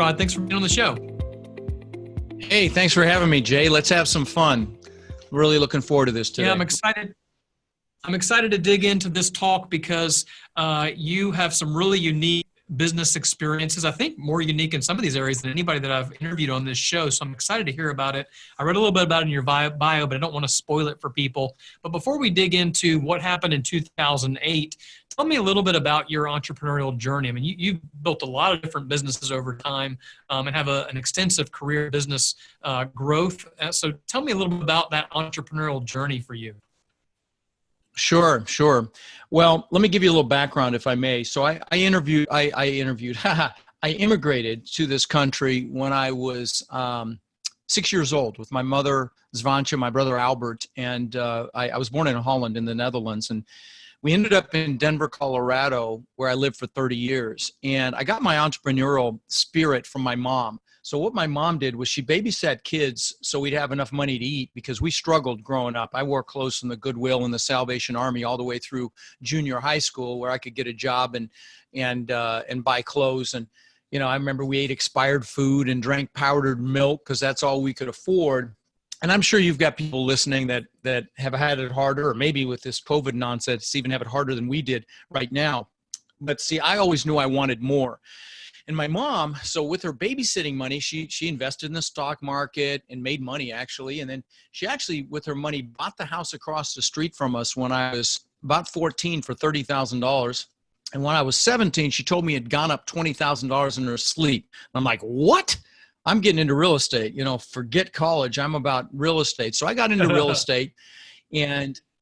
Rod. Thanks for being on the show. Hey, thanks for having me, Jay. Let's have some fun. Really looking forward to this today. Yeah, I'm excited. I'm excited to dig into this talk because you have some really unique business experiences. I think more unique in some of these areas than anybody that I've interviewed on this show. So I'm excited to hear about it. I read a little bit about it in your bio, but I don't want to spoil it for people. But before we dig into what happened in 2008, tell me a little bit about your entrepreneurial journey. I mean, you built a lot of different businesses over time and have an extensive career business growth. So tell me a little bit about that entrepreneurial journey for you. Sure. Well, let me give you a little background, if I may. So I immigrated to this country when I was 6 years old with my mother, Zvancha, my brother, Albert, and I was born in Holland in the Netherlands. And we ended up in Denver, Colorado, where I lived for 30 years. And I got my entrepreneurial spirit from my mom. So what my mom did was she babysat kids so we'd have enough money to eat because we struggled growing up. I wore clothes from the Goodwill and the Salvation Army all the way through junior high school where I could get a job and buy clothes. And, you know, I remember we ate expired food and drank powdered milk because that's all we could afford. And I'm sure you've got people listening that have had it harder, or maybe with this COVID nonsense, even have it harder than we did right now. But see, I always knew I wanted more. And my mom, so with her babysitting money, she invested in the stock market and made money actually. And then she actually, with her money, bought the house across the street from us when I was about 14 for $30,000. And when I was 17, she told me it had gone up $20,000 in her sleep. I'm like, what? I'm getting into real estate, you know, forget college. I'm about real estate. So I got into real estate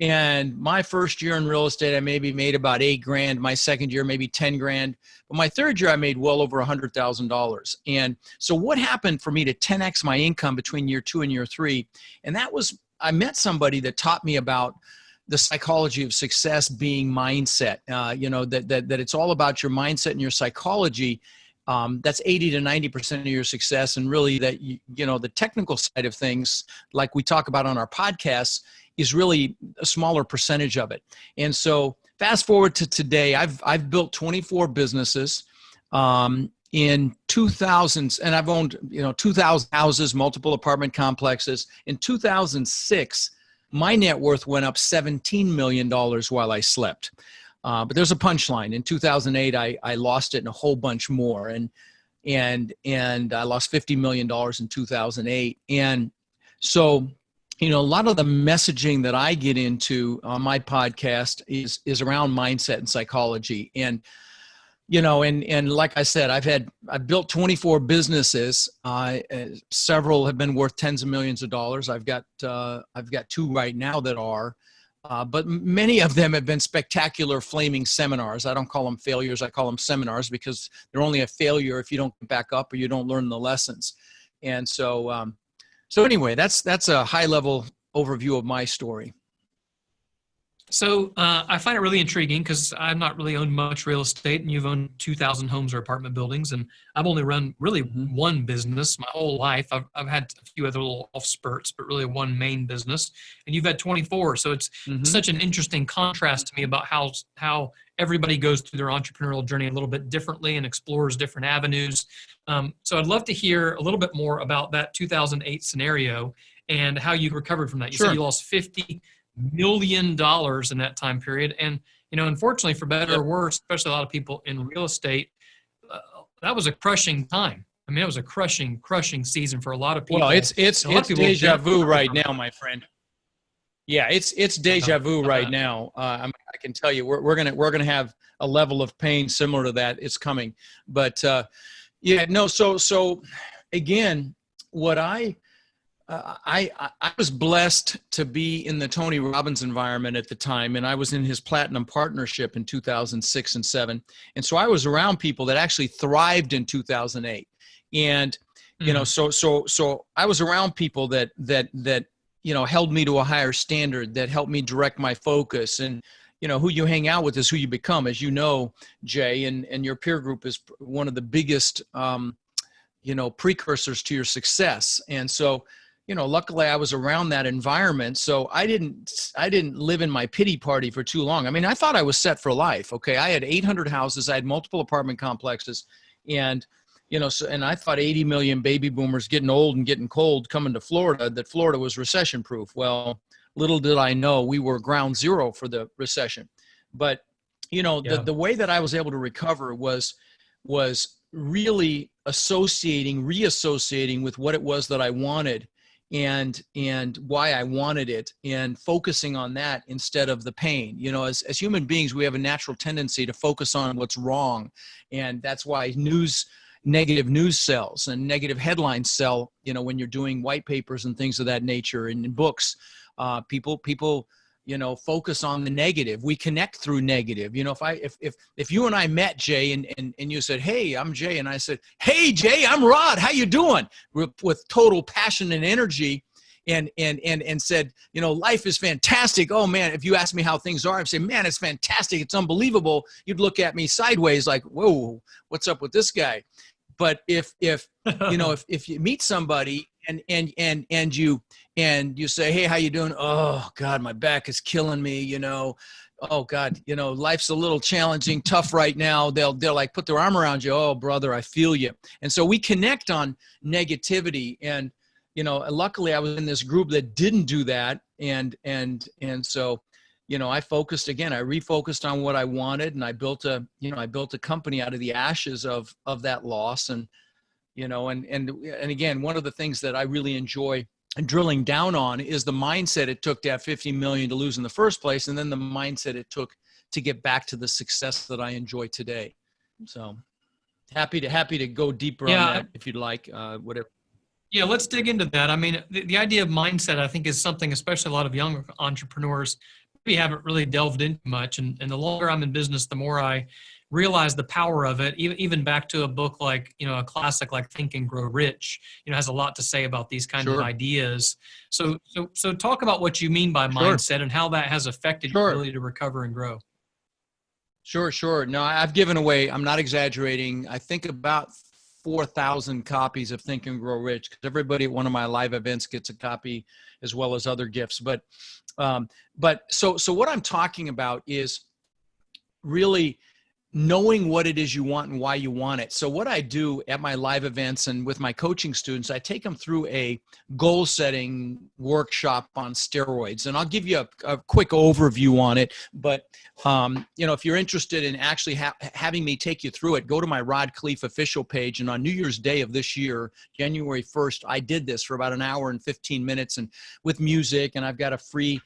and my first year in real estate, I maybe made about $8,000. My second year, maybe $10,000. But my third year, I made well over $100,000. And so what happened for me to 10X my income between year 2 and year 3? And that was, I met somebody that taught me about the psychology of success being mindset, you know, that it's all about your mindset and your psychology. That's 80 to 90% of your success. And really that, you know, the technical side of things, like we talk about on our podcasts, is really a smaller percentage of it. And so fast forward to today, I've built 24 businesses in 2000s, and I've owned, you know, 2,000 houses, multiple apartment complexes. In 2006, my net worth went up $17 million while I slept. But there's a punchline. In 2008, I lost it and a whole bunch more. And I lost $50 million in 2008. And so, you know, a lot of the messaging that I get into on my podcast is around mindset and psychology. And, you know, and like I said, I've built 24 businesses. Several have been worth tens of millions of dollars. I've got 2 right now that are. But many of them have been spectacular flaming seminars. I don't call them failures. I call them seminars because they're only a failure if you don't get back up or you don't learn the lessons. And so, so anyway, that's a high level overview of my story. So I find it really intriguing because I've not really owned much real estate, and you've owned 2,000 homes or apartment buildings, and I've only run really one business my whole life. I've had a few other little off spurts, but really one main business, and you've had 24. So it's such an interesting contrast to me about how everybody goes through their entrepreneurial journey a little bit differently and explores different avenues. So I'd love to hear a little bit more about that 2008 scenario and how you recovered from that. You said you lost $50 million in that time period. And, you know, unfortunately, for better or worse, especially a lot of people in real estate, that was a crushing time. I mean, it was a crushing season for a lot of people. Well, it's deja vu right now, my friend. Yeah, it's deja vu right now. I can tell you, we're gonna have a level of pain similar to that. It's coming, but yeah, no. So again, what I was blessed to be in the Tony Robbins environment at the time, and I was in his platinum partnership in 2006 and 7. And so I was around people that actually thrived in 2008. And, you know, so I was around people that, you know, held me to a higher standard, that helped me direct my focus. And, you know, who you hang out with is who you become, as you know, Jay, and your peer group is one of the biggest, you know, precursors to your success. And so, you know, luckily I was around that environment. So I didn't live in my pity party for too long. I mean, I thought I was set for life. Okay. I had 800 houses. I had multiple apartment complexes, and So, and I thought 80 million baby boomers getting old and getting cold coming to Florida, that Florida was recession proof. Well, little did I know we were ground zero for the recession. But, Yeah. the way that I was able to recover was really reassociating with what it was that I wanted and why I wanted it, and focusing on that instead of the pain. As human beings, we have a natural tendency to focus on what's wrong. And that's why negative news sells and negative headlines sell, when you're doing white papers and things of that nature, and in books, people focus on the negative. We connect through negative. If you and I met, Jay, and you said, "Hey, I'm Jay," and I said, "Hey, Jay, I'm Rod. How you doing?" With total passion and energy, and said, "Life is fantastic. Oh man," if you ask me how things are, I'd say, "Man, it's fantastic. It's unbelievable." You'd look at me sideways like, "Whoa, what's up with this guy?" But if you meet somebody and you say, "Hey, how you doing?" "Oh God, my back is killing me. Oh God, life's a little challenging, tough right now." They'll like put their arm around you. "Oh brother, I feel you." And so we connect on negativity. And luckily I was in this group that didn't do that. And so I focused again. I refocused on what I wanted, and I built a company out of the ashes of that loss. And and again, one of the things that I really enjoy drilling down on is the mindset it took to have 50 million to lose in the first place, and then the mindset it took to get back to the success that I enjoy today. So happy to go deeper on that if you'd like, whatever. Yeah, let's dig into that. I mean, the idea of mindset, I think, is something, especially a lot of young entrepreneurs maybe haven't really delved into much. And the longer I'm in business, the more I realize the power of it. Even back to a book like, a classic like Think and Grow Rich, has a lot to say about these kinds of ideas. So talk about what you mean by mindset and how that has affected your ability to recover and grow. Sure. No, I've given away, I'm not exaggerating, I think about 4,000 copies of Think and Grow Rich, because everybody at one of my live events gets a copy, as well as other gifts. But so what I'm talking about is really knowing what it is you want and why you want it. So what I do at my live events and with my coaching students, I take them through a goal setting workshop on steroids. And I'll give you a quick overview on it. But, if you're interested in actually having me take you through it, go to my Rod Khleif official page. And on New Year's Day of this year, January 1st, I did this for about an hour and 15 minutes and with music. And I've got a free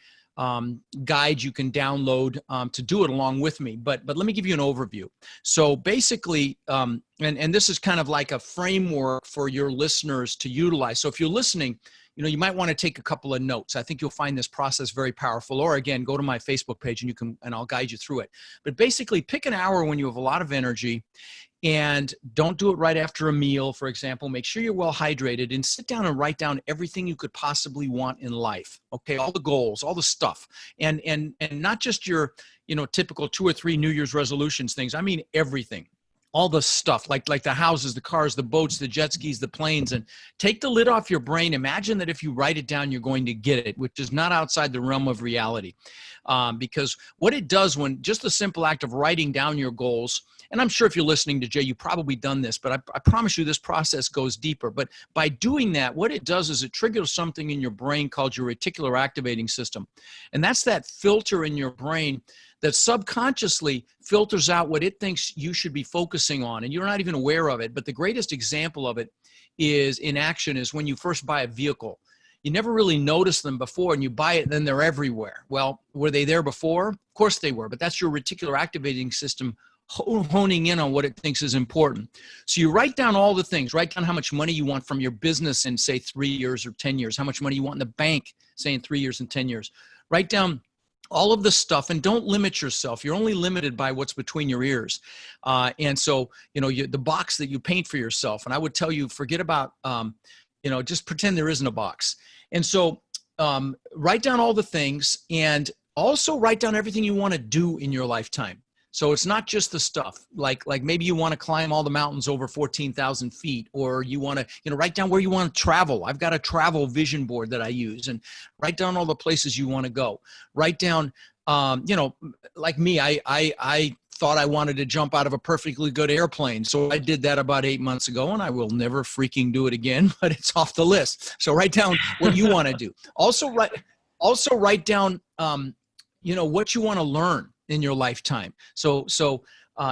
guide you can download to do it along with me. But let me give you an overview. So basically, and this is kind of like a framework for your listeners to utilize. So if you're listening, you might want to take a couple of notes. I think you'll find this process very powerful. Or again, go to my Facebook page and I'll guide you through it. But basically, pick an hour when you have a lot of energy. And don't do it right after a meal, for example. Make sure you're well hydrated and sit down and write down everything you could possibly want in life. Okay, all the goals, all the stuff. And not just your, typical 2 or 3 New Year's resolutions things. I mean everything. All the stuff, like the houses, the cars, the boats, the jet skis, the planes, and take the lid off your brain. Imagine that if you write it down, you're going to get it, which is not outside the realm of reality. Because what it does when just the simple act of writing down your goals, and I'm sure if you're listening to Jay, you've probably done this, but I promise you this process goes deeper. But by doing that, what it does is it triggers something in your brain called your reticular activating system. And that's that filter in your brain that subconsciously filters out what it thinks you should be focusing on. And you're not even aware of it. But the greatest example of it is in action is when you first buy a vehicle. You never really noticed them before, and you buy it and then they're everywhere. Well, were they there before? Of course they were, but that's your reticular activating system honing in on what it thinks is important. So you write down all the things. Write down how much money you want from your business in, say, 3 years or 10 years. How much money you want in the bank, say, in 3 years and 10 years. Write down all of the stuff, and don't limit yourself. You're only limited by what's between your ears. And so, the box that you paint for yourself. And I would tell you, forget about, just pretend there isn't a box. And so write down all the things, and also write down everything you want to do in your lifetime. So it's not just the stuff like maybe you want to climb all the mountains over 14,000 feet, or you want to, write down where you want to travel. I've got a travel vision board that I use, and write down all the places you want to go. Write down, like me, I thought I wanted to jump out of a perfectly good airplane. So I did that about 8 months ago, and I will never freaking do it again, but it's off the list. So write down what you want to do. Also write down, what you want to learn in your lifetime. So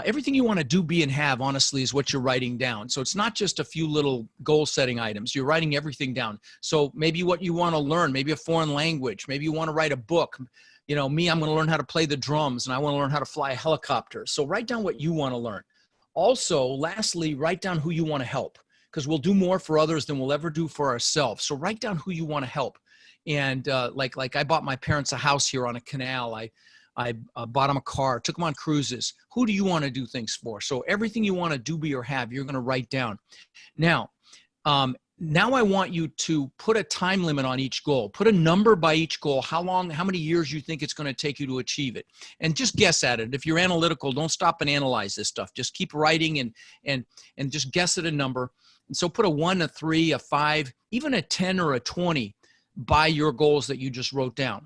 everything you want to do, be, and have, honestly, is what you're writing down. So it's not just a few little goal setting items. You're writing everything down. So maybe what you want to learn, maybe a foreign language, maybe you want to write a book. Me, I'm going to learn how to play the drums, and I want to learn how to fly a helicopter. So write down what you want to learn. Also, lastly, write down who you want to help, because we'll do more for others than we'll ever do for ourselves. So write down who you want to help. And like I bought my parents a house here on a canal. I bought them a car, took them on cruises. Who do you want to do things for? So everything you want to do, be, or have, you're going to write down. Now I want you to put a time limit on each goal. Put a number by each goal, how many years you think it's going to take you to achieve it. And just guess at it. If you're analytical, don't stop and analyze this stuff. Just keep writing and just guess at a number. And so put a 1, a 3, a 5, even a 10 or a 20 by your goals that you just wrote down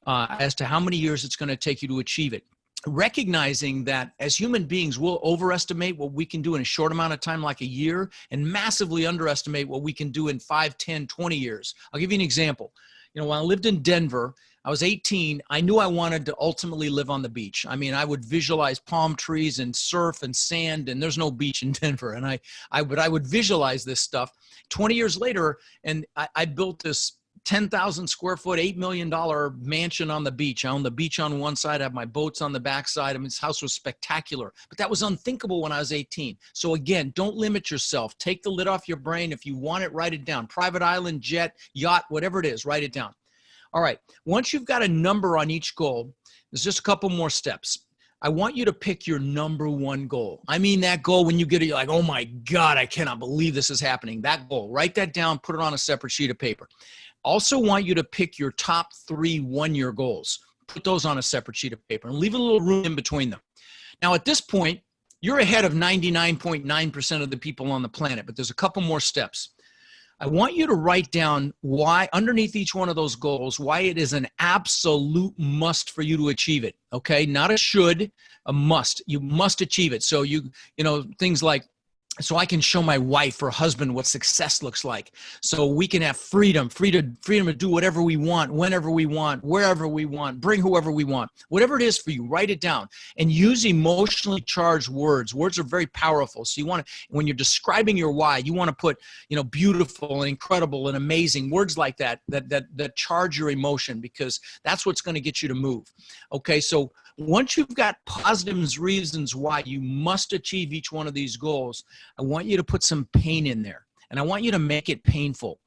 as to how many years it's going to take you to achieve it. Recognizing that as human beings, we'll overestimate what we can do in a short amount of time, like a year, and massively underestimate what we can do in 5, 10, 20 years. I'll give you an example. When I lived in Denver, I was 18. I knew I wanted to ultimately live on the beach. I mean, I would visualize palm trees and surf and sand, and there's no beach in Denver. And I would visualize this stuff. 20 years later, and I built this 10,000 square foot, $8 million mansion on the beach. I own the beach on one side. I have my boats on the backside. I mean, this house was spectacular, but that was unthinkable when I was 18. So again, don't limit yourself. Take the lid off your brain. If you want it, write it down. Private island, jet, yacht, whatever it is, write it down. All right. Once you've got a number on each goal, there's just a couple more steps. I want you to pick your number one goal. I mean, that goal, when you get it, you're like, oh my God, I cannot believe this is happening. That goal, write that down, put it on a separate sheet of paper. Also want you to pick your top 3 one-year goals. Put those on a separate sheet of paper and leave a little room in between them. Now, at this point, you're ahead of 99.9% of the people on the planet, but there's a couple more steps. I want you to write down why, underneath each one of those goals, why it is an absolute must for you to achieve it, okay? Not a should, a must. You must achieve it. So things like, so I can show my wife or husband what success looks like. So we can have freedom to do whatever we want, whenever we want, wherever we want, bring whoever we want. Whatever it is for you, write it down and use emotionally charged words. Words are very powerful. So you want to, when you're describing your why, you want to put, beautiful and incredible and amazing words like that charge your emotion, because that's what's going to get you to move. Okay. So once you've got positive reasons why you must achieve each one of these goals, I want you to put some pain in there, and I want you to make it painful.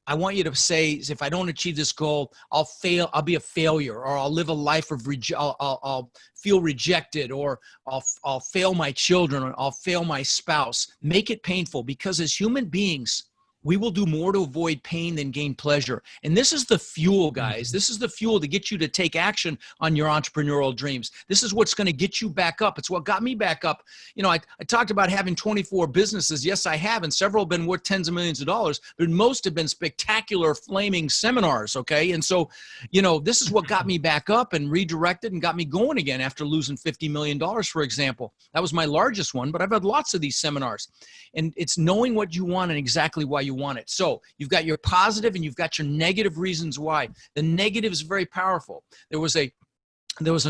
I want you to say, if I don't achieve this goal, I'll fail. I'll be a failure, or I'll live a life of I'll feel rejected, or I'll fail my children, or I'll fail my spouse. Make it painful, because as human beings, we will do more to avoid pain than gain pleasure. And this is the fuel, guys. This is the fuel to get you to take action on your entrepreneurial dreams. This is what's going to get you back up. It's what got me back up. I talked about having 24 businesses. Yes, I have. And several have been worth tens of millions of dollars, but most have been spectacular, flaming seminars. Okay. And so, this is what got me back up and redirected and got me going again after losing $50 million, for example. That was my largest one, but I've had lots of these seminars. And it's knowing what you want and exactly why you want it. So you've got your positive and you've got your negative reasons why. The negative is very powerful. There was a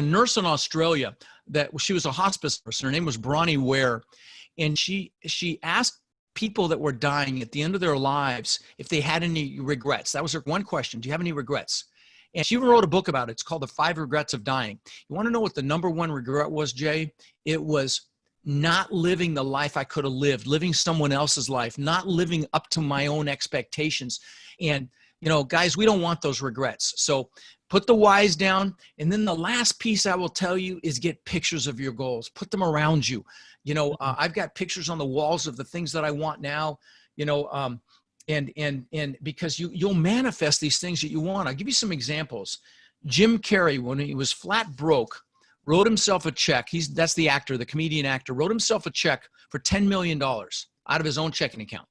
nurse in Australia that she was a hospice nurse. Her name was Bronnie Ware. And she asked people that were dying at the end of their lives if they had any regrets. That was her one question. Do you have any regrets? And she even wrote a book about it. It's called The 5 Regrets of Dying. You want to know what the number one regret was, Jay? It was not living the life I could have lived, living someone else's life, not living up to my own expectations. And, guys, we don't want those regrets. So put the whys down. And then the last piece I will tell you is get pictures of your goals. Put them around you. I've got pictures on the walls of the things that I want now, and because you'll manifest these things that you want. I'll give you some examples. Jim Carrey, when he was flat broke, wrote himself a check. That's the actor, the comedian actor, wrote himself a check for $10 million out of his own checking account.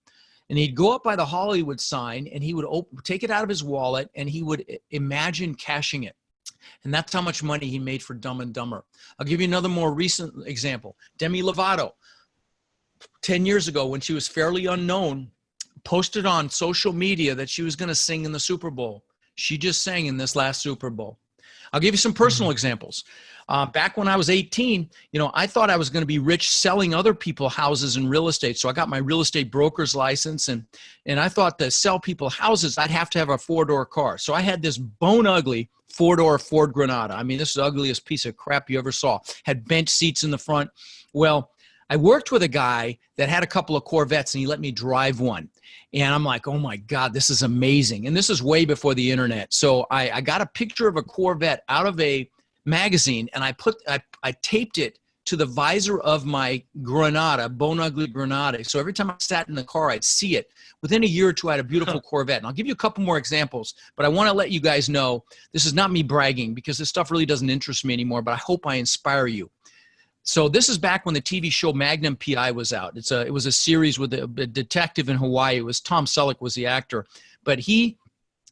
And he'd go up by the Hollywood sign and he would take it out of his wallet and he would imagine cashing it. And that's how much money he made for Dumb and Dumber. I'll give you another more recent example. Demi Lovato, 10 years ago when she was fairly unknown, posted on social media that she was going to sing in the Super Bowl. She just sang in this last Super Bowl. I'll give you some personal examples. Back when I was 18, I thought I was going to be rich selling other people houses and real estate. So I got my real estate broker's license, and I thought to sell people houses, I'd have to have a 4-door car. So I had this bone ugly 4-door Ford Granada. I mean, this is the ugliest piece of crap you ever saw. Had bench seats in the front. Well, I worked with a guy that had a couple of Corvettes, and he let me drive one. And I'm like, oh my God, this is amazing. And this is way before the internet. So I got a picture of a Corvette out of a magazine, and I taped it to the visor of my Granada, bone ugly Granada. So every time I sat in the car, I'd see it. Within a year or two, I had a beautiful Corvette. And I'll give you a couple more examples, but I want to let you guys know this is not me bragging, because this stuff really doesn't interest me anymore, but I hope I inspire you. So this is back when the TV show Magnum P.I. was out. It was a series with a detective in Hawaii. It was Tom Selleck was the actor, but he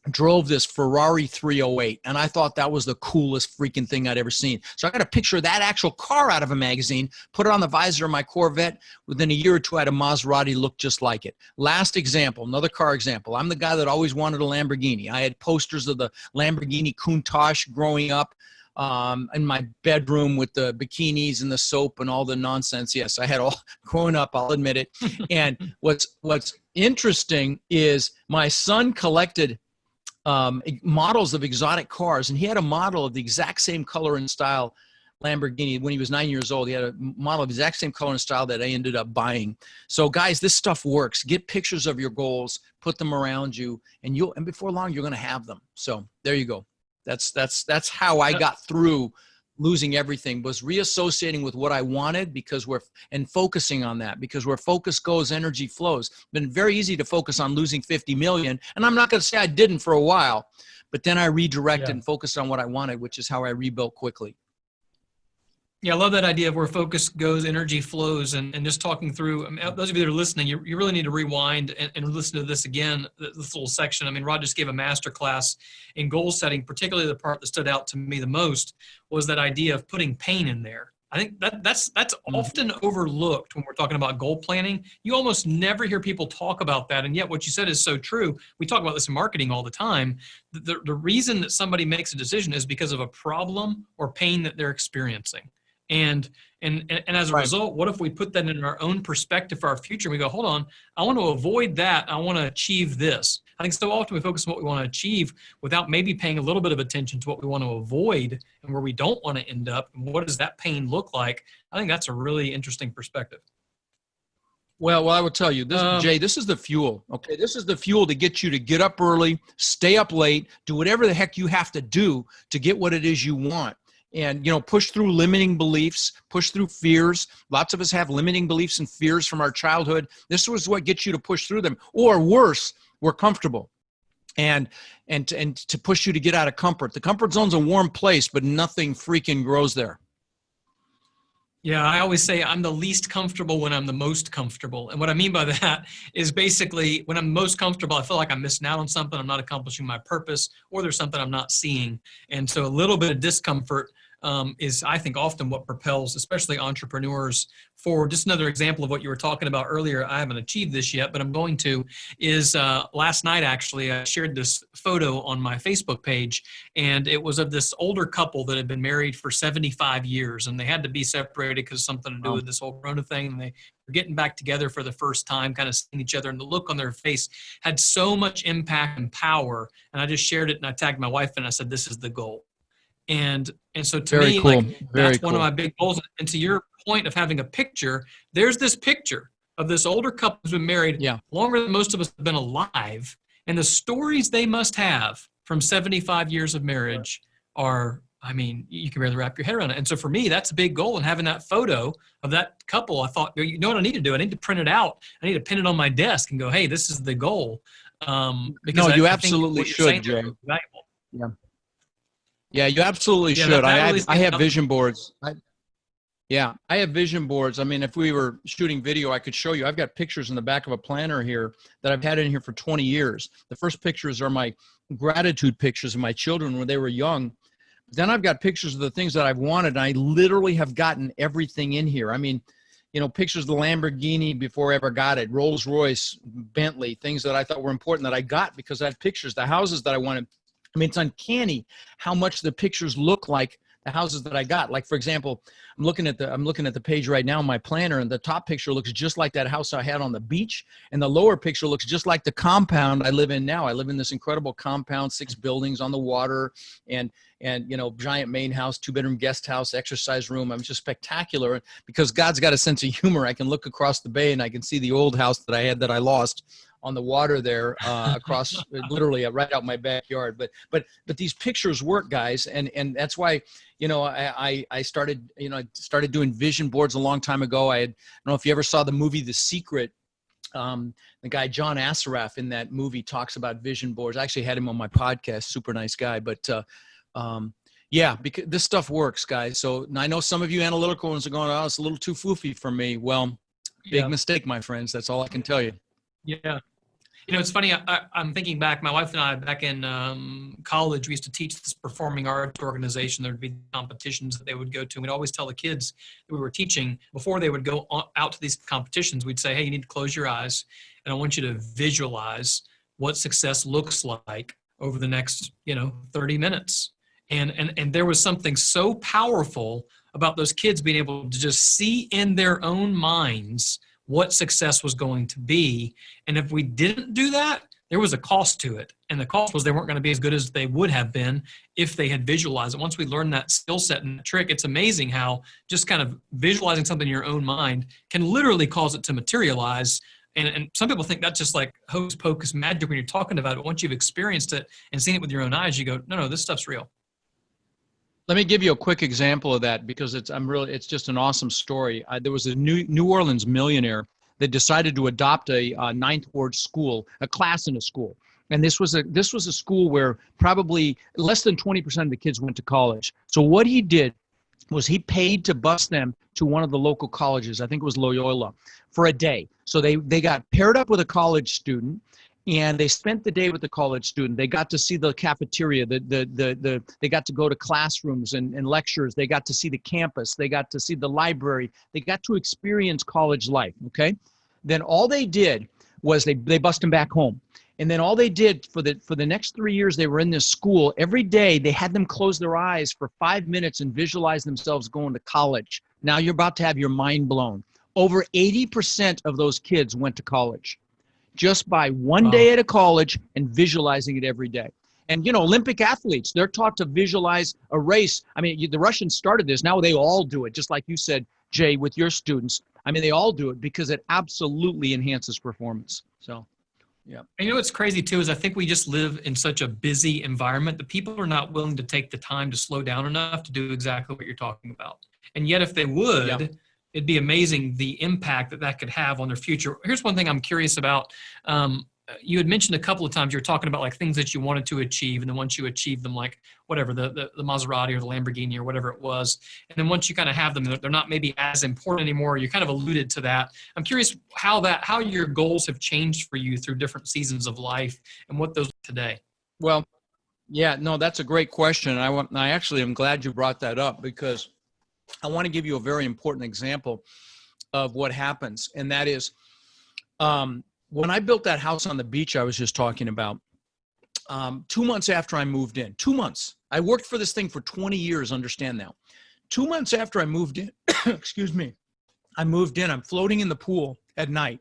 drove this Ferrari 308, and I thought that was the coolest freaking thing I'd ever seen. So I got a picture of that actual car out of a magazine, put it on the visor of my Corvette. Within a year or two, I had a Maserati look just like it. Last example, another car example. I'm the guy that always wanted a Lamborghini. I had posters of the Lamborghini Countach growing up in my bedroom with the bikinis and the soap and all the nonsense. Yes, I had all growing up, I'll admit it. And what's interesting is my son collected models of exotic cars, and he had a model of the exact same color and style Lamborghini when he was 9 years old. He had a model of the exact same color and style that I ended up buying. So guys, this stuff works. Get pictures of your goals, put them around you, and before long you're going to have them. So there you go. That's how I got through losing everything, was reassociating with what I wanted, and focusing on that, because where focus goes, energy flows. It's been very easy to focus on losing 50 million. And I'm not going to say I didn't for a while, but then I redirected and focused on what I wanted, which is how I rebuilt quickly. Yeah, I love that idea of where focus goes, energy flows, and just talking through. I mean, those of you that are listening, you really need to rewind and listen to this again, this little section. I mean, Rod just gave a master class in goal setting. Particularly the part that stood out to me the most was that idea of putting pain in there. I think that's often overlooked when we're talking about goal planning. You almost never hear people talk about that, and yet what you said is so true. We talk about this in marketing all the time. The reason that somebody makes a decision is because of a problem or pain that they're experiencing. And as a result, what if we put that in our own perspective for our future? And we go, hold on, I want to avoid that. I want to achieve this. I think so often we focus on what we want to achieve without maybe paying a little bit of attention to what we want to avoid and where we don't want to end up. And what does that pain look like? I think that's a really interesting perspective. Well, I will tell you, Jay, this is the fuel. Okay, this is the fuel to get you to get up early, stay up late, do whatever the heck you have to do to get what it is you want. And, push through limiting beliefs, push through fears. Lots of us have limiting beliefs and fears from our childhood. This was what gets you to push through them. Or worse, we're comfortable. And to push you to get out of comfort. The comfort zone's a warm place, but nothing freaking grows there. Yeah, I always say I'm the least comfortable when I'm the most comfortable. And what I mean by that is basically when I'm most comfortable, I feel like I'm missing out on something, I'm not accomplishing my purpose, or there's something I'm not seeing. And so a little bit of discomfort is, I think, often what propels, especially entrepreneurs, forward. Just another example of what you were talking about earlier. I haven't achieved this yet, but I'm going to, is last night, actually, I shared this photo on my Facebook page, and it was of this older couple that had been married for 75 years, and they had to be separated because of something to do with this whole Corona thing, and they were getting back together for the first time, kind of seeing each other, and the look on their face had so much impact and power, and I just shared it, and I tagged my wife, and I said, this is the goal. And so to me, like, that's one of my big goals. And to your point of having a picture, there's this picture of this older couple who's been married longer than most of us have been alive. And the stories they must have from 75 years of marriage are, I mean, you can barely wrap your head around it. And so for me, that's a big goal. And having that photo of that couple, I thought, you know what I need to do? I need to print it out. I need to pin it on my desk and go, hey, this is the goal. Because you absolutely should, Jay. Yeah, you absolutely should. I have vision boards. I have vision boards. I mean, if we were shooting video, I could show you. I've got pictures in the back of a planner here that I've had in here for 20 years. The first pictures are my gratitude pictures of my children when they were young. Then I've got pictures of the things that I've wanted. And I literally have gotten everything in here. I mean, you know, pictures of the Lamborghini before I ever got it, Rolls Royce, Bentley, things that I thought were important that I got because I had pictures, the houses that I wanted. I mean, it's uncanny how much the pictures look like the houses that I got. Like, for example, I'm looking at the page right now in my planner, and the top picture looks just like that house I had on the beach, and the lower picture looks just like the compound I live in now. I live in this incredible compound, 6 buildings on the water, and you know, giant main house, 2-bedroom guest house, exercise room. I'm just spectacular. Because God's got a sense of humor, I can look across the bay and I can see the old house that I had that I lost on the water there, across literally right out my backyard. But these pictures work, guys, and that's why, you know, I started doing vision boards a long time ago. I don't know if you ever saw the movie The Secret. The guy John Assaraf in that movie talks about vision boards. I actually had him on my podcast. Super nice guy, but yeah, because this stuff works, guys. So I know some of you analytical ones are going, "Oh, it's a little too foofy for me." Well, big mistake, my friends. That's all I can tell you. Yeah. You know, it's funny. I'm thinking back. My wife and I, back in college, we used to teach this performing arts organization. There'd be competitions that they would go to. We'd always tell the kids that we were teaching before they would go out to these competitions. We'd say, "Hey, you need to close your eyes, and I want you to visualize what success looks like over the next, 30 minutes." And there was something so powerful about those kids being able to just see in their own minds what success was going to be. And if we didn't do that, there was a cost to it. And the cost was they weren't going to be as good as they would have been if they had visualized it. Once we learned that skill set and that trick, it's amazing how just kind of visualizing something in your own mind can literally cause it to materialize. And some people think that's just like hocus pocus magic when you're talking about it. Once you've experienced it and seen it with your own eyes, you go, no, this stuff's real. Let me give you a quick example of that because it's just an awesome story. There was a New Orleans millionaire that decided to adopt a ninth ward school, a class in a school. And this was a school where probably less than 20% of the kids went to college. So what he did was he paid to bus them to one of the local colleges. I think it was Loyola, for a day. So they got paired up with a college student, and they spent the day with the college student. They got to see the cafeteria. They got to go to classrooms and lectures. They got to see the campus. They got to see the library. They got to experience college life. Okay. Then all they did was they bussed them back home. And then all they did for the next 3 years they were in this school, every day they had them close their eyes for 5 minutes and visualize themselves going to college. Now you're about to have your mind blown. Over 80% of those kids went to college just by one day at a college and visualizing it every day. And, Olympic athletes, they're taught to visualize a race. I mean, the Russians started this. Now they all do it, just like you said, Jay, with your students. I mean, they all do it because it absolutely enhances performance. So, yeah. And what's crazy too is I think we just live in such a busy environment that people are not willing to take the time to slow down enough to do exactly what you're talking about. And yet if they would, it'd be amazing the impact that could have on their future. Here's one thing I'm curious about. You had mentioned a couple of times, you're talking about like things that you wanted to achieve, and then once you achieve them, like whatever, the Maserati or the Lamborghini or whatever it was, and then once you kind of have them, they're not maybe as important anymore. You kind of alluded to that. I'm curious how your goals have changed for you through different seasons of life and what those are today. Well, yeah, no, that's a great question. I actually am glad you brought that up because I want to give you a very important example of what happens. And that is, when I built that house on the beach I was just talking about, 2 months after I moved in, 2 months, I worked for this thing for 20 years, understand now. 2 months after I moved in, excuse me, I'm floating in the pool at night.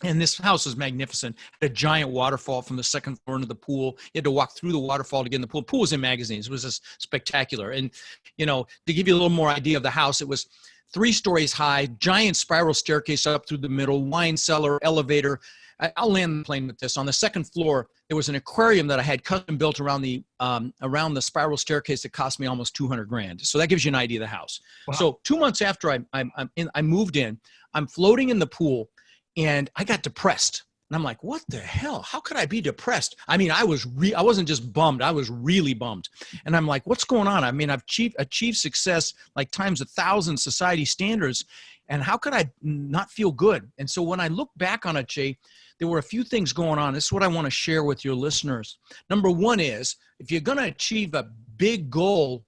And this house is magnificent. Had a giant waterfall from the second floor into the pool. You had to walk through the waterfall to get in the pool. The pool was in magazines. It was just spectacular. And, to give you a little more idea of the house, it was 3 stories high, giant spiral staircase up through the middle, wine cellar, elevator. I'll land the plane with this. On the second floor, there was an aquarium that I had custom built around the spiral staircase that cost me almost $200,000. So that gives you an idea of the house. Wow. So 2 months after I moved in, I'm floating in the pool. And I got depressed. And I'm like, what the hell? How could I be depressed? I mean, I wasn't just bummed. I was really bummed. And I'm like, what's going on? I mean, I've achieved success like times 1,000 society standards. And how could I not feel good? And so when I look back on it, Jay, there were a few things going on. This is what I want to share with your listeners. Number one is, if you're going to achieve a big goal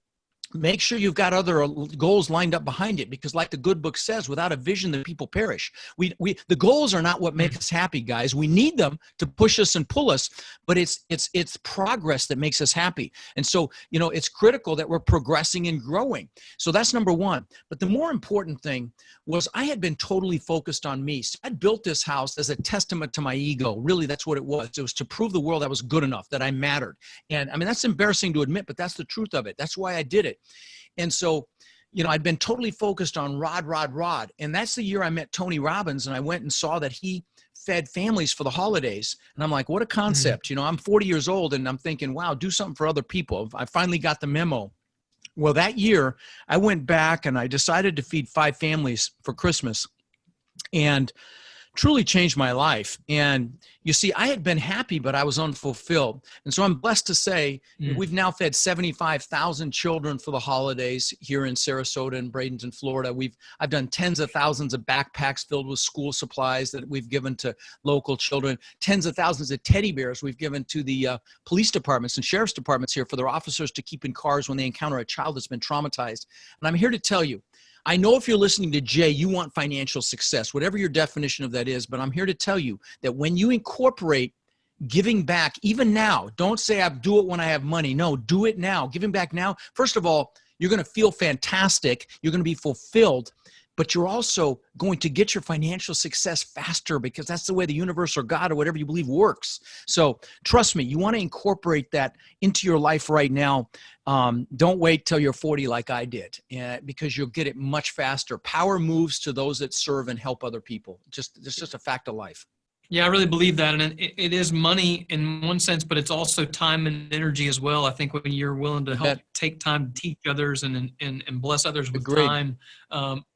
make sure you've got other goals lined up behind it, because like the good book says, without a vision, the people perish. The goals are not what make us happy, guys. We need them to push us and pull us, but it's progress that makes us happy. And so, it's critical that we're progressing and growing. So that's number one. But the more important thing was I had been totally focused on me. So I'd built this house as a testament to my ego. Really, that's what it was. It was to prove the world I was good enough, that I mattered. And I mean, that's embarrassing to admit, but that's the truth of it. That's why I did it. And so, I'd been totally focused on Rod. And that's the year I met Tony Robbins, and I went and saw that he fed families for the holidays. And I'm like, what a concept. I'm 40 years old, and I'm thinking, wow, do something for other people. I finally got the memo. Well, that year I went back and I decided to feed 5 families for Christmas, and truly changed my life. And you see, I had been happy, but I was unfulfilled. And so I'm blessed to say we've now fed 75,000 children for the holidays here in Sarasota and Bradenton, Florida. I've done tens of thousands of backpacks filled with school supplies that we've given to local children, tens of thousands of teddy bears we've given to the police departments and sheriff's departments here for their officers to keep in cars when they encounter a child that's been traumatized. And I'm here to tell you, I know if you're listening to Jay, you want financial success, whatever your definition of that is, but I'm here to tell you that when you incorporate giving back, even now, don't say I do it when I have money. No, do it now. Giving back now. First of all, you're going to feel fantastic. You're going to be fulfilled, but you're also going to get your financial success faster, because that's the way the universe or God or whatever you believe works. So trust me, you want to incorporate that into your life right now. Don't wait till you're 40 like I did, because you'll get it much faster. Power moves to those that serve and help other people. It's just a fact of life. Yeah, I really believe that. And it is money in one sense, but it's also time and energy as well. I think when you're willing to help take time to teach others and bless others with Agreed. time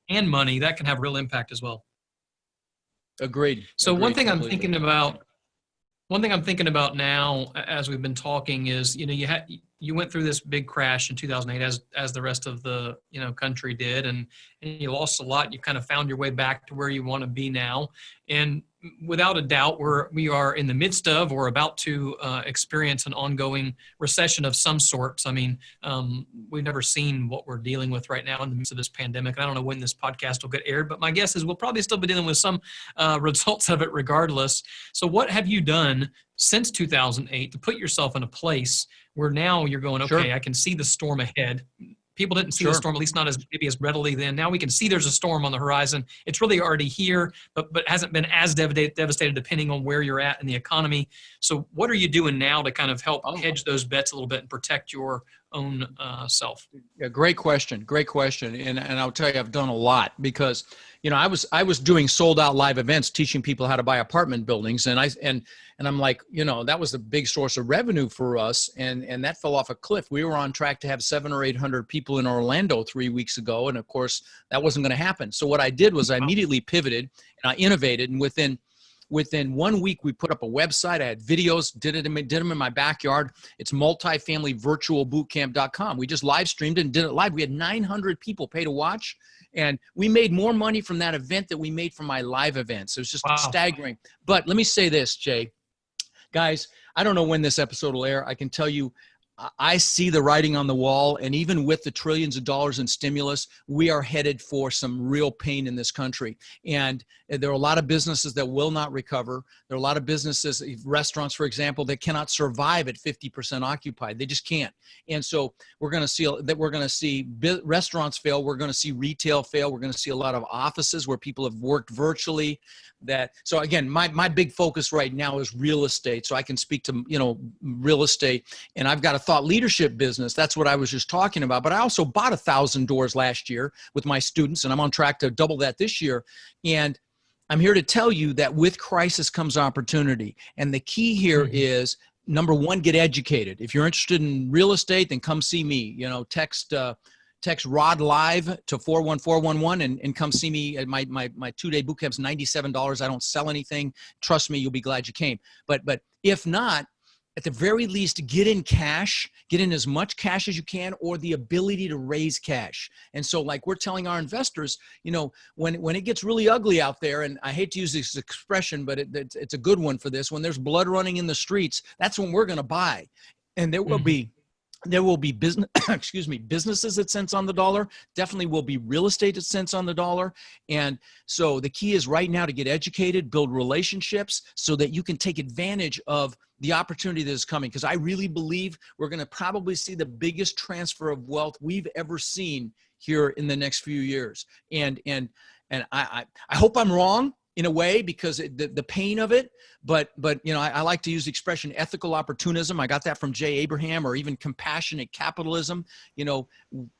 and money, that can have real impact as well. Agreed. So Agreed. one thing I'm Completely. thinking about now, as we've been talking, is you went through this big crash in 2008, as the rest of the country did, and you lost a lot. You kind of found your way back to where you want to be now, and without a doubt, we are in the midst of or about to experience an ongoing recession of some sorts. I mean, we've never seen what we're dealing with right now in the midst of this pandemic. I don't know when this podcast will get aired, but my guess is we'll probably still be dealing with some results of it regardless. So what have you done since 2008 to put yourself in a place where now you're going, okay, I can see the storm ahead. People didn't see the storm, at least not maybe as readily then. Now we can see there's a storm on the horizon. It's really already here, but hasn't been as devastated depending on where you're at in the economy. So what are you doing now to kind of help hedge those bets a little bit and protect your own self? Yeah, great question. Great question. And I'll tell you, I've done a lot, because, I was doing sold out live events, teaching people how to buy apartment buildings. And I'm like, that was a big source of revenue for us. And that fell off a cliff. We were on track to have 700 or 800 people in Orlando 3 weeks ago. And of course that wasn't going to happen. So what I did was I immediately pivoted and I innovated. And within 1 week, we put up a website. I had videos, did them in my backyard. It's multifamilyvirtualbootcamp.com. We just live streamed it and did it live. We had 900 people pay to watch, and we made more money from that event than we made from my live events. It was just staggering. But let me say this, Jay. Guys, I don't know when this episode will air. I can tell you, I see the writing on the wall, and even with the trillions of dollars in stimulus, we are headed for some real pain in this country. And there are a lot of businesses that will not recover. There are a lot of businesses, restaurants, for example, that cannot survive at 50% occupied. They just can't. And so we're going to see restaurants fail. We're going to see retail fail. We're going to see a lot of offices where people have worked virtually. So again, my big focus right now is real estate. So I can speak to, real estate, and I've got a thought leadership business. That's what I was just talking about. But I also bought 1,000 doors last year with my students, and I'm on track to double that this year. And I'm here to tell you that with crisis comes opportunity. And the key here is, number one, get educated. If you're interested in real estate, then come see me. Text Rod Live to 41411 and come see me at my 2-day boot camp's $97. I don't sell anything. Trust me, you'll be glad you came. But if not, at the very least, get in cash, get in as much cash as you can, or the ability to raise cash. And so like we're telling our investors, when it gets really ugly out there, and I hate to use this expression, but it's a good one for this, when there's blood running in the streets, that's when we're going to buy. And there will be There will be business, excuse me, businesses at cents on the dollar. Definitely will be real estate at cents on the dollar. And so the key is right now to get educated, build relationships so that you can take advantage of the opportunity that is coming. Because I really believe we're going to probably see the biggest transfer of wealth we've ever seen here in the next few years. And I hope I'm wrong in a way, because the pain of it, but I like to use the expression ethical opportunism. I got that from Jay Abraham, or even compassionate capitalism,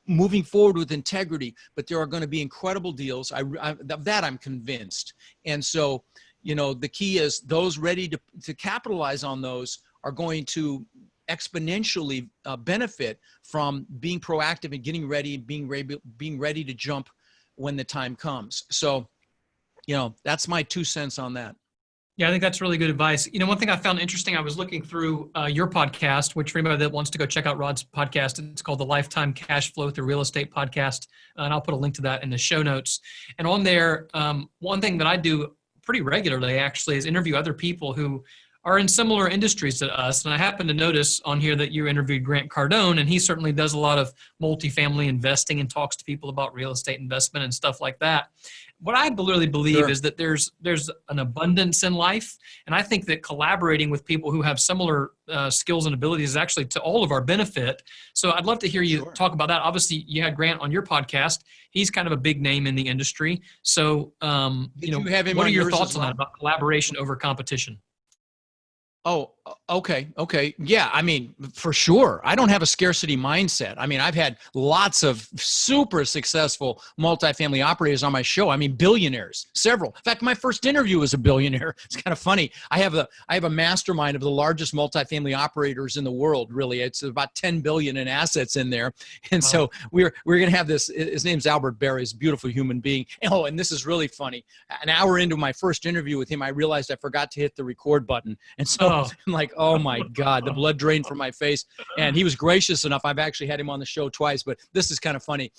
moving forward with integrity. But there are going to be incredible deals. That I'm convinced. And so, the key is those ready to capitalize on those are going to exponentially benefit from being proactive and getting ready, being ready to jump when the time comes. So, that's my 2 cents on that. Yeah, I think that's really good advice. One thing I found interesting, I was looking through your podcast, which for anybody that wants to go check out Rod's podcast, it's called the Lifetime Cash Flow Through Real Estate Podcast. And I'll put a link to that in the show notes. And on there, one thing that I do pretty regularly actually is interview other people who are in similar industries to us. And I happen to notice on here that you interviewed Grant Cardone, and he certainly does a lot of multifamily investing and talks to people about real estate investment and stuff like that. What I really believe Sure. is that there's an abundance in life, and I think that collaborating with people who have similar skills and abilities is actually to all of our benefit. So I'd love to hear you talk about that. Obviously, you had Grant on your podcast. He's kind of a big name in the industry. So, you have him what are on your yours thoughts as on well? that about collaboration over competition? Oh, okay. Yeah, I mean, for sure. I don't have a scarcity mindset. I mean, I've had lots of super successful multifamily operators on my show. I mean, billionaires, several. In fact, my first interview was a billionaire. It's kind of funny. I have a mastermind of the largest multifamily operators in the world, really. It's about 10 billion in assets in there. And Wow. so we're going to have this, his name's Albert Barry, he's a beautiful human being. Oh, and this is really funny. An hour into my first interview with him, I realized I forgot to hit the record button. And so I'm like, oh my God, the blood drained from my face. And he was gracious enough. I've actually had him on the show twice, but this is kind of funny.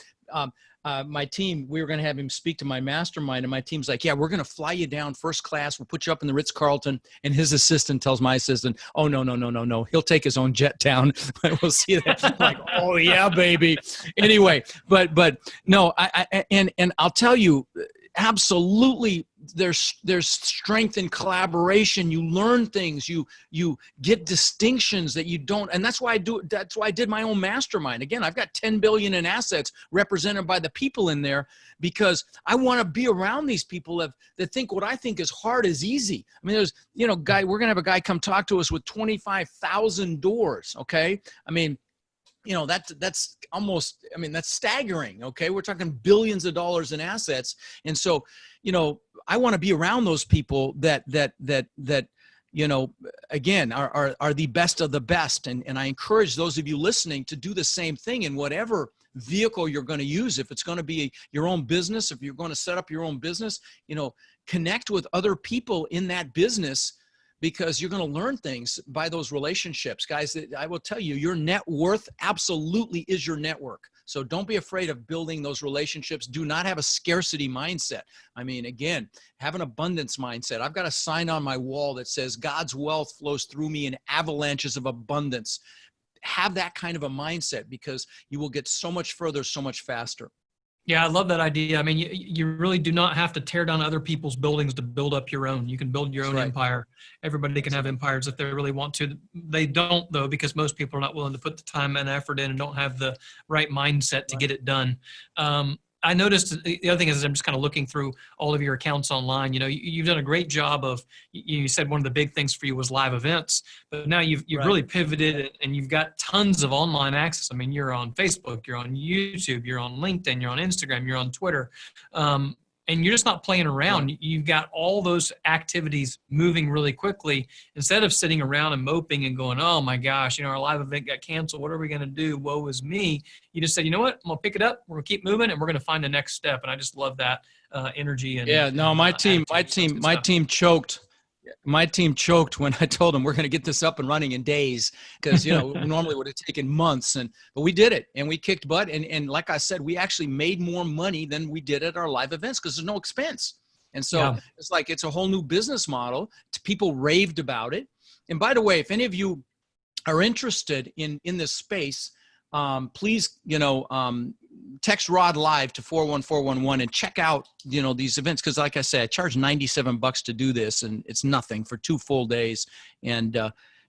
My team, we were going to have him speak to my mastermind, and my team's like, yeah, we're going to fly you down first class. We'll put you up in the Ritz-Carlton. And his assistant tells my assistant, oh, no. He'll take his own jet down. We'll see that. I'm like, oh yeah, baby. Anyway, but no, and I'll tell you, absolutely, there's strength in collaboration. You learn things, you get distinctions that you don't, and that's why I did my own mastermind. Again, I've got 10 billion in assets represented by the people in there, because I want to be around these people that think what I think is hard is easy. I mean, there's, we're going to have a guy come talk to us with 25,000 doors. Okay. I mean, that's almost, that's staggering. Okay. We're talking billions of dollars in assets. And so, I want to be around those people that again, are the best of the best. And I encourage those of you listening to do the same thing in whatever vehicle you're going to use. If it's going to be your own business, if you're going to set up your own business, connect with other people in that business, because you're going to learn things by those relationships. Guys, I will tell you, your net worth absolutely is your network. So don't be afraid of building those relationships. Do not have a scarcity mindset. I mean, again, have an abundance mindset. I've got a sign on my wall that says, God's wealth flows through me in avalanches of abundance. Have that kind of a mindset, because you will get so much further, so much faster. Yeah, I love that idea. I mean, you really do not have to tear down other people's buildings to build up your own. You can build your own empire. Everybody can have empires if they really want to. They don't, though, because most people are not willing to put the time and effort in and don't have the right mindset to get it done. I noticed the other thing is, I'm just kind of looking through all of your accounts online. You've done a great job of, you said one of the big things for you was live events, but now you've really pivoted, and you've got tons of online access. I mean, you're on Facebook, you're on YouTube, you're on LinkedIn, you're on Instagram, you're on Twitter. And you're just not playing around. Right. You've got all those activities moving really quickly, instead of sitting around and moping and going, oh my gosh, our live event got canceled. What are we going to do? Woe is me. You just said, you know what? I'm going to pick it up. We're going to keep moving, and we're going to find the next step. And I just love that energy. My team choked. My team choked when I told them we're going to get this up and running in days, because normally it would have taken months, but we did it, and we kicked butt. And like I said, we actually made more money than we did at our live events, because there's no expense. And so it's a whole new business model. People raved about it. And by the way, if any of you are interested in this space, please, text Rod live to 41411 and check out, these events. Cause like I said, I charge $97 to do this, and it's nothing for 2 full days. And,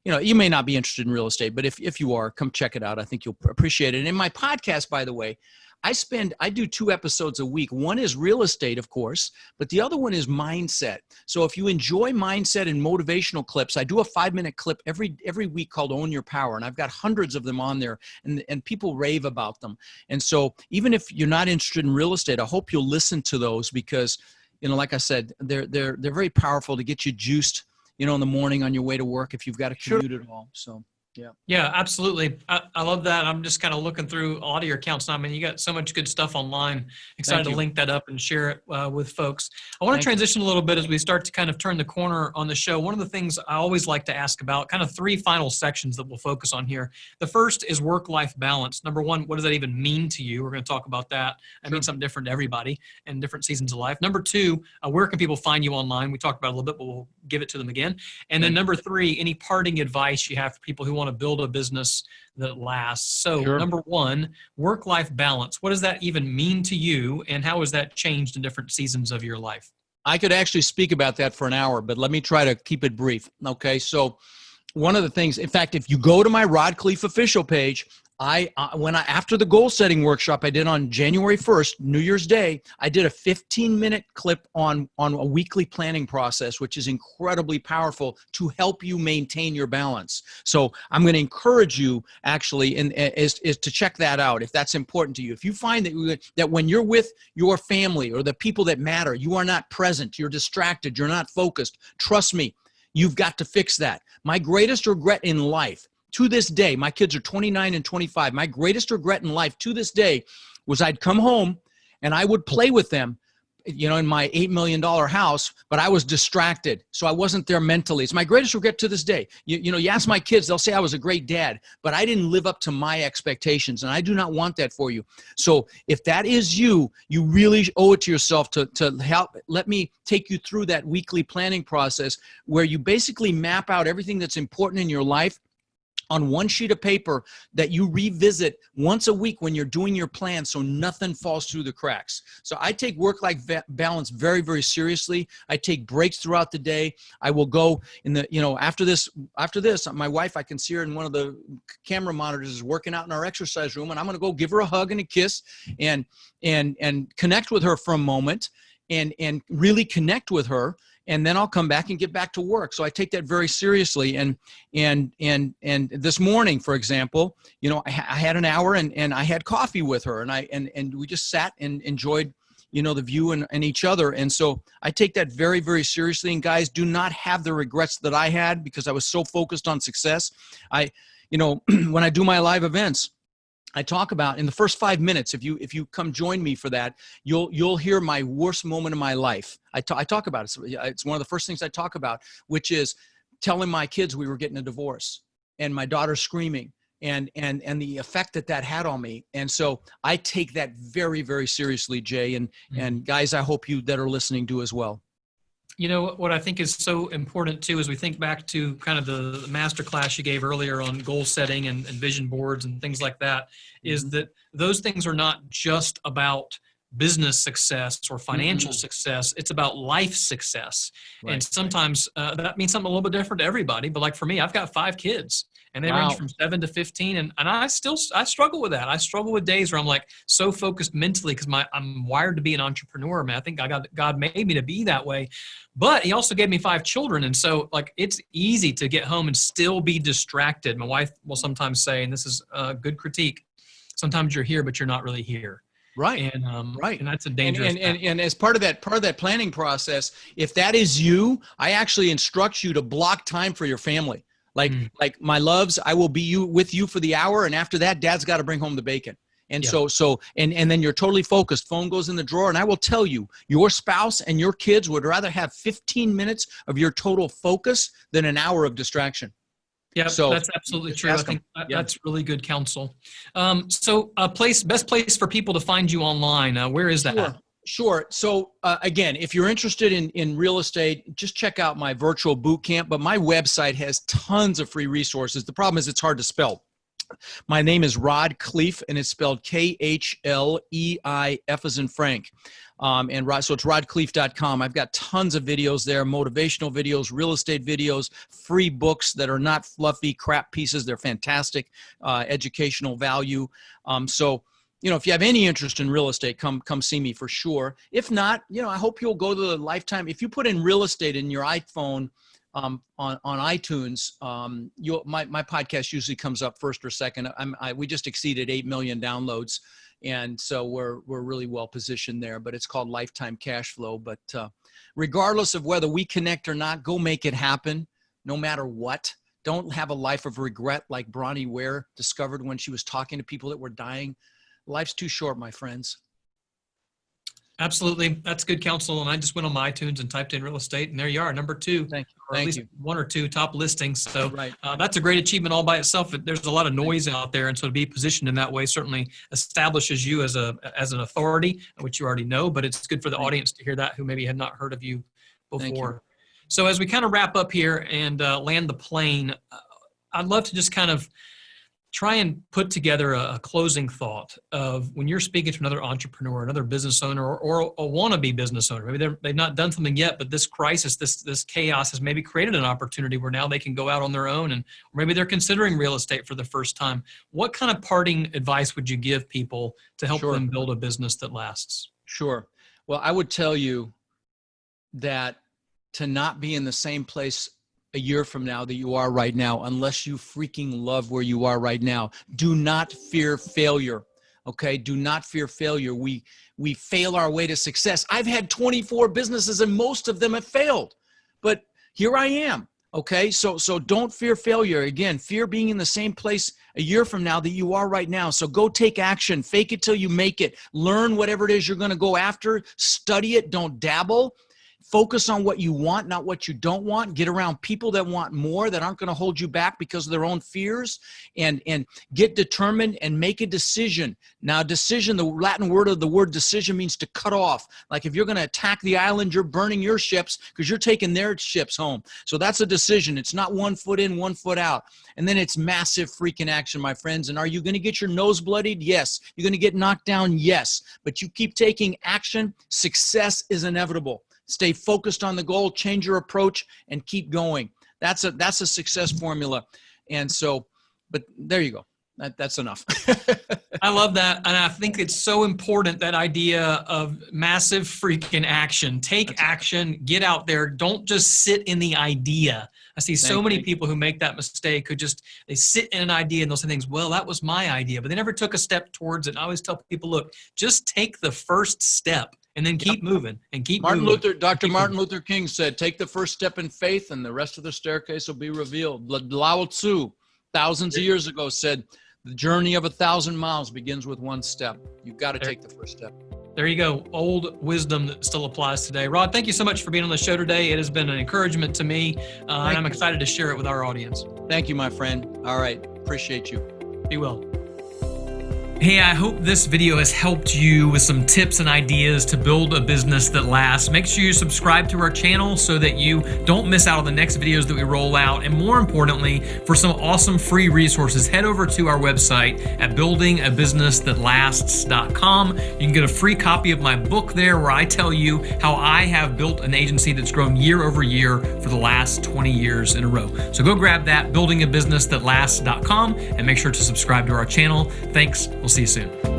you may not be interested in real estate, but if you are, come check it out. I think you'll appreciate it. And in my podcast, by the way, I do 2 episodes a week. One is real estate, of course, but the other one is mindset. So if you enjoy mindset and motivational clips, I do a 5-minute clip every week called Own Your Power. And I've got hundreds of them on there, and people rave about them. And so even if you're not interested in real estate, I hope you'll listen to those, because, like I said, they're very powerful to get you juiced, in the morning on your way to work, if you've got to commute at all. So. Yeah. Yeah, absolutely. I love that. I'm just kind of looking through a lot of your accounts now. I mean, you got so much good stuff online. Excited to link that up and share it with folks. I want to transition a little bit as we start to kind of turn the corner on the show. One of the things I always like to ask about, kind of 3 final sections that we'll focus on here. The first is work-life balance. Number 1, what does that even mean to you? We're going to talk about that. It means something different to everybody in different seasons of life. Number 2, where can people find you online? We talked about it a little bit, but we'll give it to them again. And then number 3, any parting advice you have for people who want to build a business that lasts. So number 1, work-life balance. What does that even mean to you, and how has that changed in different seasons of your life? I could actually speak about that for an hour, but let me try to keep it brief. Okay. So one of the things, in fact, if you go to my Rod Khleif official page, after the goal setting workshop I did on January 1st, New Year's Day, I did a 15-minute clip on a weekly planning process, which is incredibly powerful to help you maintain your balance. So I'm going to encourage you actually is to check that out if that's important to you. If you find that when you're with your family or the people that matter, you are not present, you're distracted, you're not focused, trust me, you've got to fix that. My greatest regret in life, to this day, my kids are 29 and 25. My greatest regret in life to this day was I'd come home and I would play with them, in my $8 million house, but I was distracted. So I wasn't there mentally. It's my greatest regret to this day. You ask my kids, they'll say I was a great dad, but I didn't live up to my expectations, and I do not want that for you. So if that is you, you really owe it to yourself to help. Let me take you through that weekly planning process where you basically map out everything that's important in your life on one sheet of paper that you revisit once a week when you're doing your plan, so nothing falls through the cracks. So I take work-life balance very, very seriously. I take breaks throughout the day. I will go after this, my wife, I can see her in one of the camera monitors is working out in our exercise room, and I'm going to go give her a hug and a kiss and connect with her for a moment and really connect with her. And then I'll come back and get back to work. So I take that very seriously. And this morning, for example, I had an hour and I had coffee with her, and we just sat and enjoyed, the view and each other. And so I take that very, very seriously. And guys, do not have the regrets that I had because I was so focused on success. When I do my live events, I talk about in the first 5 minutes. If you come join me for that, you'll hear my worst moment of my life. I talk about it. It's one of the first things I talk about, which is telling my kids we were getting a divorce and my daughter screaming and the effect that had on me. And so I take that very, very seriously, Jay, and guys, I hope you that are listening do as well. What I think is so important too, as we think back to kind of the master class you gave earlier on goal setting and vision boards and things like that, is that those things are not just about business success or financial success. It's about life success. Right. And sometimes that means something a little bit different to everybody. But like for me, I've got 5 kids. And they range from 7 to 15. And I struggle with that. I struggle with days where I'm like so focused mentally because I'm wired to be an entrepreneur, man. I think God made me to be that way. But he also gave me 5 children. And so like it's easy to get home and still be distracted. My wife will sometimes say, and this is a good critique, sometimes you're here, but you're not really here. Right. And right. And that's a dangerous and as part of that planning process, if that is you, I actually instruct you to block time for your family. Like my loves, I will be with you for the hour. And after that, dad's got to bring home the bacon. And and then you're totally focused. Phone goes in the drawer. And I will tell you, your spouse and your kids would rather have 15 minutes of your total focus than an hour of distraction. Yeah, so that's absolutely true. I think that's really good counsel. So best place for people to find you online, where is that? Sure. So again, if you're interested in real estate, just check out my virtual boot camp. But my website has tons of free resources. The problem is it's hard to spell. My name is Rod Khleif, and it's spelled Khleif as in Frank. So it's rodkhleif.com. I've got tons of videos there, motivational videos, real estate videos, free books that are not fluffy crap pieces. They're fantastic, educational value. So, if you have any interest in real estate, come see me for sure. If not, I hope you'll go to the Lifetime. If you put in real estate in your iPhone, on iTunes, my podcast usually comes up first or second. We just exceeded 8 million downloads, and so we're really well positioned there. But it's called Lifetime Cash Flow. But regardless of whether we connect or not, go make it happen, no matter what. Don't have a life of regret like Bronnie Ware discovered when she was talking to people that were dying. Life's too short, my friends. Absolutely. That's good counsel. And I just went on my iTunes and typed in real estate, and there you are, number 2. Thank you. Or at least 1 or 2 top listings. So right. That's a great achievement all by itself. There's a lot of noise out there. And so to be positioned in that way certainly establishes you as an authority, which you already know, but it's good for the audience to hear that who maybe had not heard of you before. So as we kind of wrap up here and land the plane, I'd love to just kind of try and put together a closing thought of when you're speaking to another entrepreneur, another business owner, or a wannabe business owner. Maybe they've not done something yet, but this crisis, this chaos has maybe created an opportunity where now they can go out on their own, and maybe they're considering real estate for the first time. What kind of parting advice would you give people to help them build a business that lasts? Sure. Well, I would tell you that to not be in the same place a year from now that you are right now, unless you freaking love where you are right now. Do not fear failure. Okay. Do not fear failure. We fail our way to success. I've had 24 businesses and most of them have failed, but here I am. Okay. So don't fear failure. Again, fear being in the same place a year from now that you are right now. So go take action, fake it till you make it, learn whatever it is you're going to go after, study it. Don't dabble. Focus on what you want, not what you don't want. Get around people that want more, that aren't going to hold you back because of their own fears, and get determined and make a decision. Now, decision, the Latin word of the word decision means to cut off. Like if you're going to attack the island, you're burning your ships because you're taking their ships home. So that's a decision. It's not 1 foot in, 1 foot out. And then it's massive freaking action, my friends. And are you going to get your nose bloodied? Yes. You're going to get knocked down? Yes. But you keep taking action. Success is inevitable. Stay focused on the goal, change your approach, and keep going. That's a success formula. And so, but there you go. That's enough. I love that. And I think it's so important, that idea of massive freaking action. Take action, get out there. Don't just sit in the idea. I see so many people who make that mistake, who they sit in an idea and they'll say things, well, that was my idea, but they never took a step towards it. And I always tell people, look, just take the first step and then keep moving and keep moving. Dr. Martin Luther King said, take the first step in faith and the rest of the staircase will be revealed. Lao Tzu, thousands of years ago, said, the journey of 1,000 miles begins with 1 step. You've got to take the first step. There you go. Old wisdom that still applies today. Rod, thank you so much for being on the show today. It has been an encouragement to me, and I'm excited to share it with our audience. Thank you, my friend. All right. Appreciate you. Be well. Hey, I hope this video has helped you with some tips and ideas to build a business that lasts. Make sure you subscribe to our channel so that you don't miss out on the next videos that we roll out. And more importantly, for some awesome free resources, head over to our website at buildingabusinessthatlasts.com. You can get a free copy of my book there, where I tell you how I have built an agency that's grown year over year for the last 20 years in a row. So go grab that, buildingabusinessthatlasts.com, and make sure to subscribe to our channel. Thanks. We'll see you soon.